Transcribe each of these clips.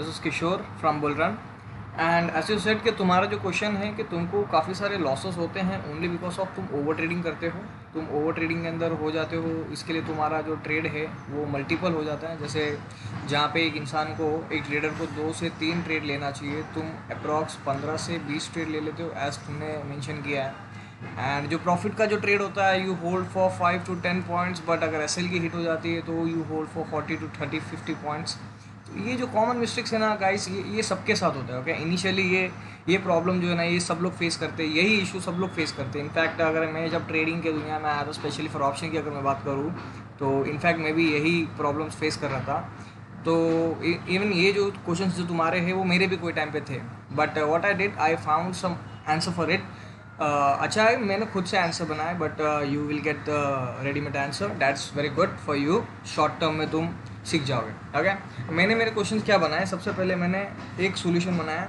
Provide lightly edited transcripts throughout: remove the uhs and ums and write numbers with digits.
This is Kishore from बुलरन। And as you said कि तुम्हारा जो क्वेश्चन है कि तुमको काफ़ी सारे लॉसेस होते हैं ओनली बिकॉज ऑफ तुम ओवर ट्रेडिंग करते हो, तुम ओवर ट्रेडिंग के अंदर हो जाते हो, इसके लिए तुम्हारा जो ट्रेड है वो मल्टीपल हो जाता है। जैसे जहाँ पे एक इंसान को, एक ट्रेडर को 2 से 3 ट्रेड लेना चाहिए, तुम अप्रॉक्स 15 से 20 ट्रेड ले लेते हो एज तुमने मेंशन किया है। एंड जो प्रॉफिट का जो ट्रेड होता है you hold for 5 to 10 points, but अगर एसएल की हिट हो जाती है तो you hold for 40 to 50 points. तो ये जो कॉमन मिस्टेक्स है ना गाइस, ये सबके साथ होता है। ओके, इनिशियली ये प्रॉब्लम जो है ना, ये सब लोग फेस करते हैं, यही इशू सब लोग फेस करते हैं। इनफैक्ट अगर मैं जब ट्रेडिंग के दुनिया में आया था, स्पेशली फॉर ऑप्शन की अगर मैं बात करूँ, तो इनफैक्ट मैं भी यही प्रॉब्लम्स फेस कर रहा था। तो इवन ये जो क्वेश्चन जो तुम्हारे हैं वो मेरे भी कोई टाइम पे थे, but what I did, I found some answer for it. अच्छा है, मैंने खुद से आंसर बनाया, but you will get the readymade answer, that's very good for you. Short term में तुम सीख जाओगे। ओके, मैंने मेरे क्वेश्चन क्या बनाए, सबसे पहले मैंने एक सोल्यूशन बनाया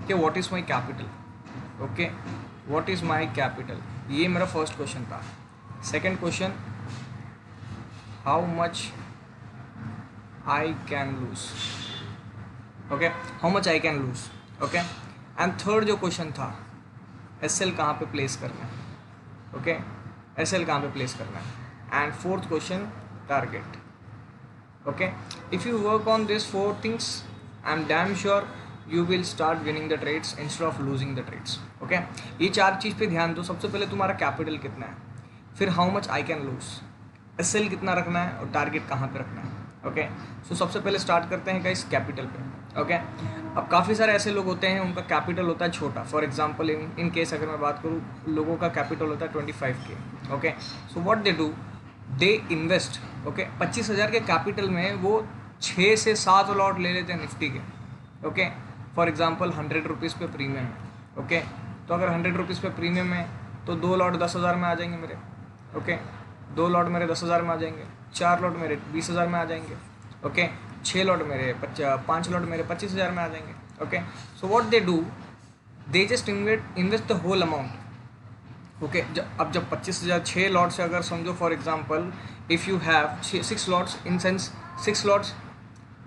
कि what is my capital. Okay, what is my capital, ये मेरा फर्स्ट क्वेश्चन था। Second question, how much I can loose. Okay, how much I can loose. Okay, and third जो क्वेश्चन था, एसएल कहाँ पे प्लेस करना है। ओके, एसएल कहाँ पे प्लेस करना है। And fourth question, target. Okay, if you work on this 4 things, I am damn sure you will start winning the trades instead of losing the trades. Okay, ये 4 चीज़ पे ध्यान दो। सबसे पहले तुम्हारा कैपिटल कितना है, फिर how much I can lose, SL कितना रखना है, और टारगेट कहाँ पे रखना है। ओके, सो सबसे पहले स्टार्ट करते हैं गाइस कैपिटल पे। ओके, अब काफ़ी सारे ऐसे लोग होते हैं उनका कैपिटल होता है छोटा। फॉर एग्जांपल इन केस अगर मैं बात करूँ, लोगों का कैपिटल होता है 25K। Okay, so what they do, they invest. Okay, 25,000 के कैपिटल में वो 6 से 7 लॉट ले लेते हैं निफ्टी के। ओके, फॉर एग्जांपल 100 रुपीज़ पे प्रीमियम है। ओके, तो अगर 100 रुपीज़ पे प्रीमियम है तो 2 लॉट 10,000 में आ जाएंगे मेरे। ओके, 2 लॉट मेरे 10,000 में आ जाएंगे, 4 लॉट मेरे 20,000 में आ जाएंगे। ओके, 6 लॉट मेरे 5 लॉट मेरे 25,000 में आ जाएंगे। Okay, so what they do, they just invest the whole amount. Okay, अब जब 25,000 6 लॉट से अगर समझो, for example if you have 6 lots in sense 6 lots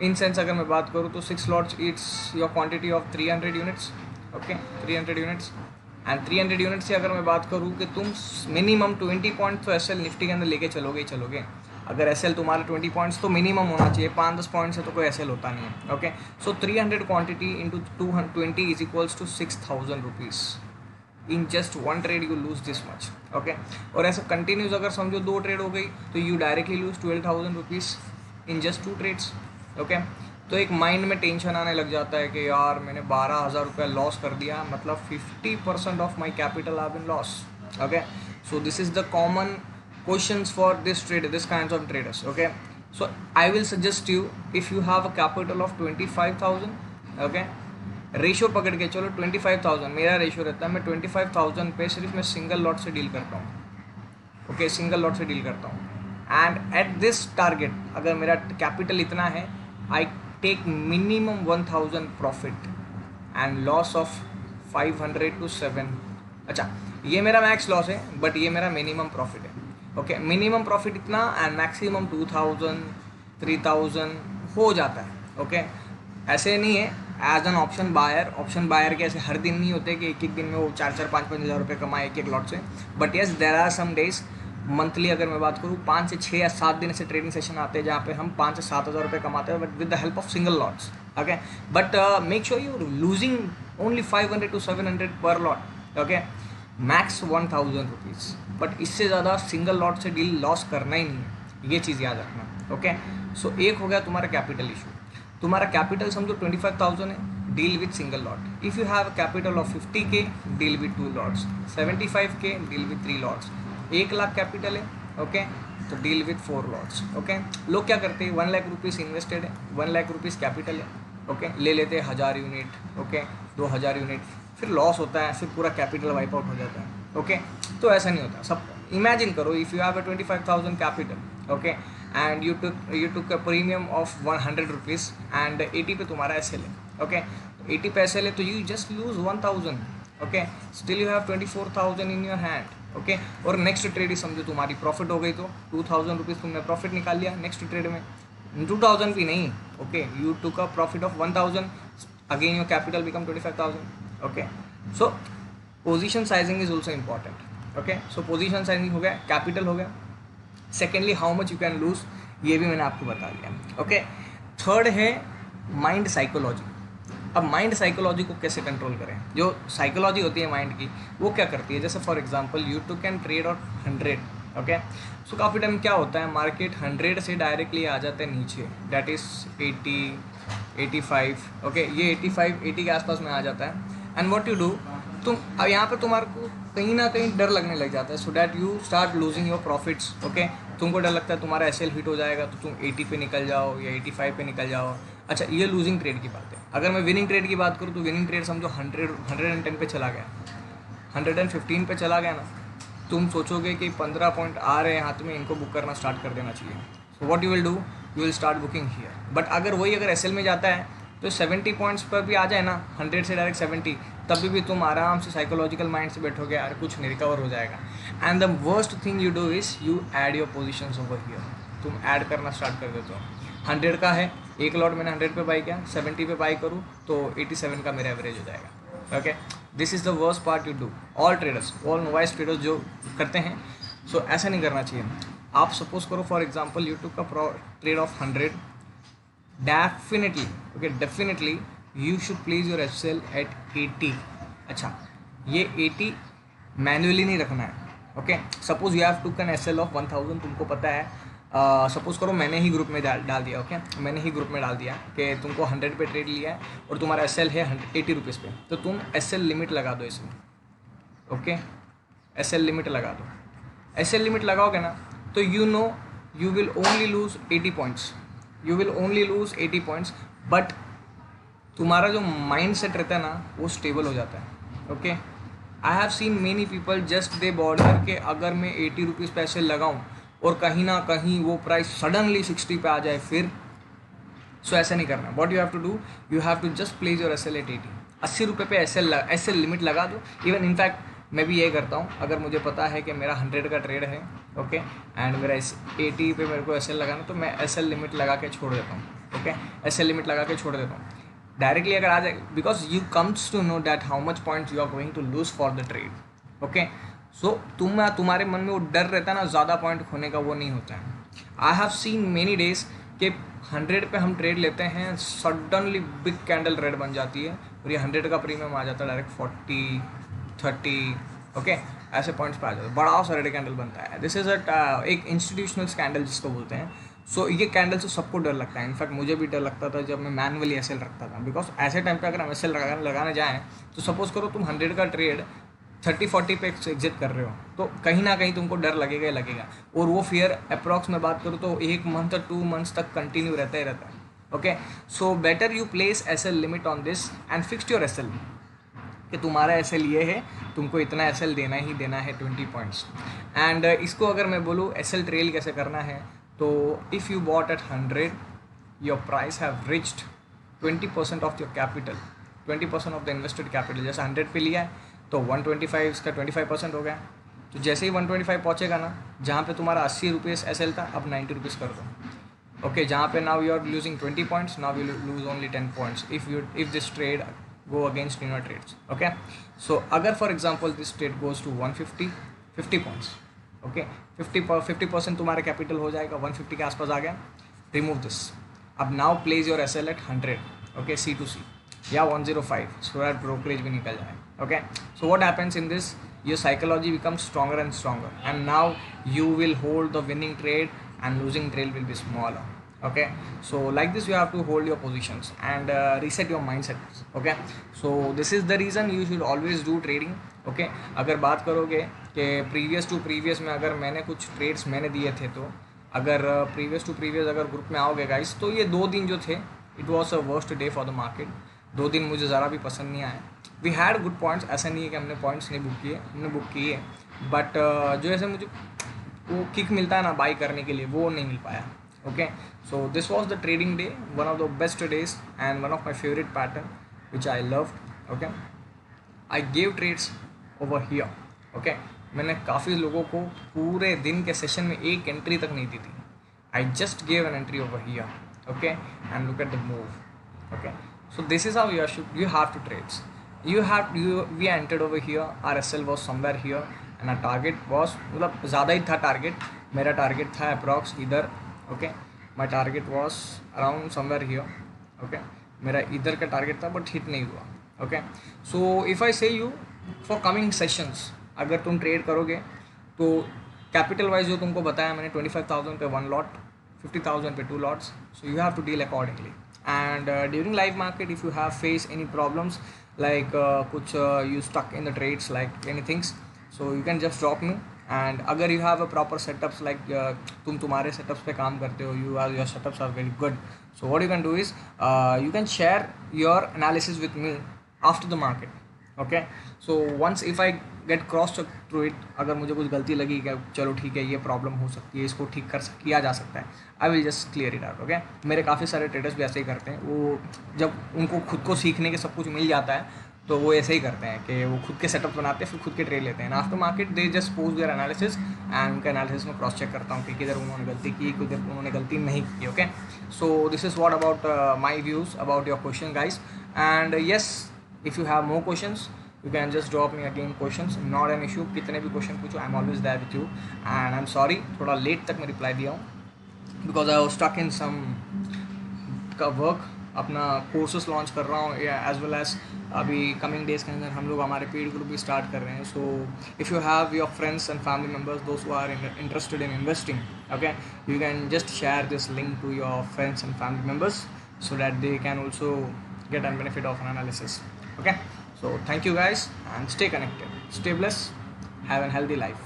in sense अगर मैं बात करूँ तो 6 lots it's your quantity of 300 units. Okay, 300 units. And 300 unit से अगर मैं बात करूँ कि तुम मिनिमम 20 पॉइंट तो एसएल निफ्टी के अंदर लेके चलोगे ही चलोगे। अगर एसएल तुम्हारा 20 पॉइंट्स तो मिनिमम होना चाहिए, 5-10 पॉइंट से तो कोई एसएल होता नहीं है। Okay, so 300 quantity into 220 is equals to 6,000 rupees. In just 1 trade you lose this much. Okay, और ऐसा कंटिन्यूस अगर समझो 2 ट्रेड हो गई तो you directly lose 12,000 rupees in just 2 trades. Okay, तो एक माइंड में टेंशन आने लग जाता है कि यार मैंने 12,000 रुपया लॉस कर दिया, मतलब 50% of my capital have been loss. Okay, so this is the common questions for this trade, this kinds of traders. Okay, so I will suggest you, if you have a capital of 25,000, okay, ratio पकड़ के चलो 25,000 मेरा ratio रहता है, मैं 25,000 पे सिर्फ मैं सिंगल लॉट से डील करता हूँ। ओके, सिंगल लॉट से डील करता हूँ। एंड एट दिस टारगेट अगर मेरा कैपिटल इतना है, I take minimum 1,000 profit and loss of 500 to 7। अच्छा, ये मेरा मैक्स लॉस है, बट ये मेरा मिनिमम प्रॉफिट है। ओके, मिनिमम प्रॉफिट इतना एंड मैक्सिमम 2,000 3,000 हो जाता है। ओके, ऐसे नहीं है एज एन ऑप्शन बायर के ऐसे हर दिन नहीं होते कि एक दिन में वो 4-4 5-5 हज़ार रुपये कमाए एक लॉट से। But yes, there are some days, monthly अगर मैं बात करूँ 5 से 6 या 7 दिन ऐसे ट्रेडिंग सेशन आते हैं जहाँ पे हम 5 से 7 हज़ार रुपये कमाते हैं, but with the help of single lots. Okay, but make sure you losing only 500 to 700 पर lot. Okay, max 1,000 rupees, but इससे ज़्यादा सिंगल लॉट से डील लॉस करना ही नहीं है, ये चीज़ याद रखना। ओके, सो एक हो गया तुम्हारा कैपिटल इशू। तुम्हारा कैपिटल समझो 25,000 है, deal with single lot. If you have capital of 50K, deal with 2 lots. 75K, deal with 3 lots. 1 lakh capital है, ओके, तो डील विथ 4 लॉट्स। ओके, लोग क्या करते हैं, 1 लाख रुपीज़ इन्वेस्टेड है, 1 लाख रुपीज़ कैपिटल है। ओके, ले लेते हैं 1000 यूनिट। ओके, 2000 यूनिट, फिर लॉस होता है, फिर पूरा कैपिटल वाइप आउट हो जाता है। ओके, तो ऐसा नहीं होता। सब इमेजिन करो, if you have a 25,000 capital, okay, and you took a premium of 100 rupees and 80 पे तुम्हारा एसएल है। ओके, 80 पे एसएल है तो you just lose 1,000। Okay, still you have 24,000 in your hand. Okay, और नेक्स्ट ट्रेड ही समझो तुम्हारी प्रॉफिट हो गई तो 2,000 रुपीज़ तुमने प्रॉफिट निकाल लिया नेक्स्ट ट्रेड में। 2000 भी नहीं, okay, you took a profit of 1000, again your capital become 25,000, okay. So position sizing is also important, okay. So position sizing हो गया, कैपिटल हो गया. Secondly how much you can lose, ये भी मैंने आपको बता दिया, ओके. थर्ड है माइंड साइकोलॉजी. अब माइंड साइकोलॉजी को कैसे कंट्रोल करें. जो साइकोलॉजी होती है माइंड की, वो क्या करती है, जैसे for example you too can trade of 100, okay. So काफ़ी टाइम क्या होता है, मार्केट 100 से डायरेक्टली आ जाता है नीचे, दैट इज़ 80, 85, ओके. ये 85, 80 के आसपास में आ जाता है. एंड व्हाट यू डू, तुम अब यहाँ पे तुम्हारे को कहीं ना कहीं डर लगने लग जाता है, so that you start losing your profits, okay. तुमको डर लगता है तुम्हारा एसएल हिट हो जाएगा, तो तुम 80 पे निकल जाओ या 85 पे निकल जाओ. अच्छा, ये लूजिंग ट्रेड की बात है. अगर मैं विनिंग ट्रेड की बात करूँ तो विनिंग ट्रेड समझो 110 पे चला गया, 115 पे चला गया ना, तुम सोचोगे कि 15 पॉइंट आ रहे हैं हाथ में, इनको बुक करना स्टार्ट कर देना चाहिए. सो what you will do, you will start booking here. But अगर वही अगर एसएल में जाता है तो 70 पॉइंट्स पर भी आ जाए ना, 100 से डायरेक्ट 70, तभी भी तुम आराम से साइकोलॉजिकल माइंड से बैठोगे, यार कुछ नहीं, रिकवर हो जाएगा. And the worst thing you do is you add your positions over here. तुम ऐड करना स्टार्ट कर देते हो. 100 का है, एक लॉट मैंने 100 पे बाई किया, 70 पे बाई करूँ तो 87 का मेरा एवरेज हो जाएगा, okay. This is the worst part you do. All traders, all novice traders जो करते हैं, सो ऐसा नहीं करना चाहिए. आप सपोज करो for example you took a trade of 100, definitely, okay, definitely you should place your SL at 80. अच्छा, ये 80 मैन्युअली नहीं रखना है, okay. Suppose you have took an SL of 1000, तुमको पता है, सपोज करो मैंने ही ग्रुप में डाल दिया, ओके. मैंने ही ग्रुप में डाल दिया कि तुमको 100 पे ट्रेड लिया है और तुम्हारा एसएल है 80 रुपीज़ पे, तो तुम एसएल लिमिट लगा दो इसमें, ओके. एसएल लिमिट लगा दो. एसएल लिमिट लगाओगे ना तो you know you will only lose 80 points, you will only lose 80 points. But तुम्हारा जो माइंड सेट रहता है ना, वो स्टेबल हो जाता है, okay. I have seen many people just they border के अगर मैं 80 रुपीज़ पैसे लगाऊं और कहीं ना कहीं वो प्राइस सडनली 60 पे आ जाए फिर. सो ऐसा नहीं करना. What you have to do, you have to just place your SL at 80. 80 रुपये पे एसएल लिमिट लगा दो. इवन इनफैक्ट मैं भी ये करता हूँ, अगर मुझे पता है कि मेरा 100 का ट्रेड है, ओके, एंड मेरा 80 पे मेरे को एसएल लगाना, तो मैं एसएल लिमिट लगा के छोड़ देता हूँ, ओके. एसएल लिमिट लगा के छोड़ देता हूँ डायरेक्टली अगर आ जाए, because you comes to know that how much points you are going to lose for the trade, okay. So तुम्हारे मन में वो डर रहता है ना ज़्यादा पॉइंट खोने का, वो नहीं होता है. I have seen many days कि 100 पे हम ट्रेड लेते हैं, सडनली बिग कैंडल रेड बन जाती है और ये 100 का प्रीमियम आ जाता है डायरेक्ट 40, 30, ओके. ऐसे पॉइंट्स पे आ जाता है, बड़ा सा रेड कैंडल बनता है. दिस इज़ एक इंस्टीट्यूशनल कैंडल जिसको बोलते हैं. सो ये कैंडल से सबको डर लगता है. इनफैक्ट मुझे भी डर लगता था जब मैं मैनुअली एसएल रखता था, बिकॉज ऐसे टाइम पे अगर हम एसएल लगाने जाएँ तो सपोज करो तुम 100 का ट्रेड 30-40 पे एग्जिट कर रहे हो, तो कहीं ना कहीं तुमको डर लगेगा ही लगेगा. और वो फियर अप्रॉक्स में बात करूँ तो 1 मंथ 2 मंथ्स तक कंटिन्यू रहता ही रहता है, okay. So better you place SL limit on this and fix your SL कि तुम्हारा एसएल ये है, तुमको इतना एसएल देना ही देना है, 20 पॉइंट्स. एंड इसको अगर मैं बोलूँ एसएल ट्रेल कैसे करना है, तो if you bought at 100, your price have reached 20% of your capital, 20% of the invested capital. जैसे 100 पे लिया है तो 125 इसका 25% हो गया. तो जैसे ही 125 पहुँचेगा ना, जहाँ पे तुम्हारा 80 रुपीज़ एसएल था, अब 90 रुपीज़ कर दो, ओके. जहाँ पे now you are losing 20 points, now you lose only 10 points if this trade go against in your trades, okay. So अगर for example this trade goes to 50 points, okay, 50% तुम्हारा capital हो जाएगा, 150 के आसपास आ गया, रिमूव दिस. अब now place your SL at 100, okay, C2C या 105, सो दैट ब्रोकरेज भी निकल जाए, ओके. So what happens in this, your psychology becomes stronger and stronger and now you will hold the winning trade and losing trade will be smaller, okay. So like this you have to hold your positions and reset your mindset, okay. So this is the reason you should always do trading, okay. अगर बात करोगे कि previous to previous में अगर मैंने कुछ trades मैंने दिए थे, तो अगर प्रीवियस टू प्रीवियस अगर ग्रुप में आओगे गाइस, तो ये 2 दिन जो थे, it was a worst day for the market. 2 दिन मुझे ज़रा भी पसंद नहीं आया. वी हैड गुड पॉइंट्स, ऐसा नहीं है कि हमने पॉइंट्स नहीं बुक किए, हमने बुक किए, बट जो ऐसे मुझे वो किक मिलता है ना बाई करने के लिए, वो नहीं मिल पाया, okay. So this was the trading day, one of the best days and one of my favorite pattern which I loved, okay. I gave trades over here, okay. मैंने काफ़ी लोगों को पूरे दिन के सेशन में एक एंट्री तक नहीं दी थी. I just gave an entry over here, okay, and look at the move, okay. So this is how you have to trade. We entered over here, our SL was somewhere here and our target was, मतलब ज़्यादा ही था target, मेरा target था approx इधर, okay, my target was around somewhere here, okay, मेरा इधर का target था but hit नहीं हुआ, okay. So if I say you for coming sessions, अगर तुम ट्रेड करोगे तो कैपिटल वाइज जो तुमको बताया मैंने 25,000 पे 1 लॉट, 50,000 पे 2 lots, so you have to deal accordingly. And during live market if you have face any problems like कुछ you stuck in the trades like any things, so you can just drop me. And अगर you have a proper setups like तुम्हारे setups पे काम करते हो, your setups are very good, so what you can do is you can share your analysis with me after the market, okay. So once if I get cross check through it, अगर मुझे कुछ गलती लगी कि चलो ठीक है ये प्रॉब्लम हो सकती है, इसको ठीक किया जा सकता है, I will just clear it out, okay. मेरे काफ़ी सारे ट्रेडर्स भी ऐसे ही करते हैं, वो जब उनको खुद को सीखने के सब कुछ मिल जाता है तो वो ऐसे ही करते हैं कि वो खुद के सेटअप बनाते हैं, फिर खुद के ट्रेड लेते हैं. After market they just post their analysis and उनके एनालिसिस में क्रॉस चेक करता हूँ कि किधर उन्होंने गलती की, किधर उन्होंने गलती नहीं की, okay. So this is what about my views about your question guys. And yes, if you have more questions you can just drop me again questions, not an issue. कितने भी क्वेश्चन पूछो, I am always there with you. And I am sorry थोड़ा late तक मैं reply दिया हूँ because I was stuck in some का work. अपना कोर्सेस लॉन्च कर रहा हूँ एज वेल एज अभी कमिंग डेज के अंदर हम लोग हमारे पेड ग्रुप भी स्टार्ट कर रहे हैं. So if you have your friends and family members दोस्त who are interested in investing, okay, you can just share this link to your friends and family members so that they can also get a benefit of an analysis, okay. So thank you guys and stay connected, stay blessed, have a healthy life.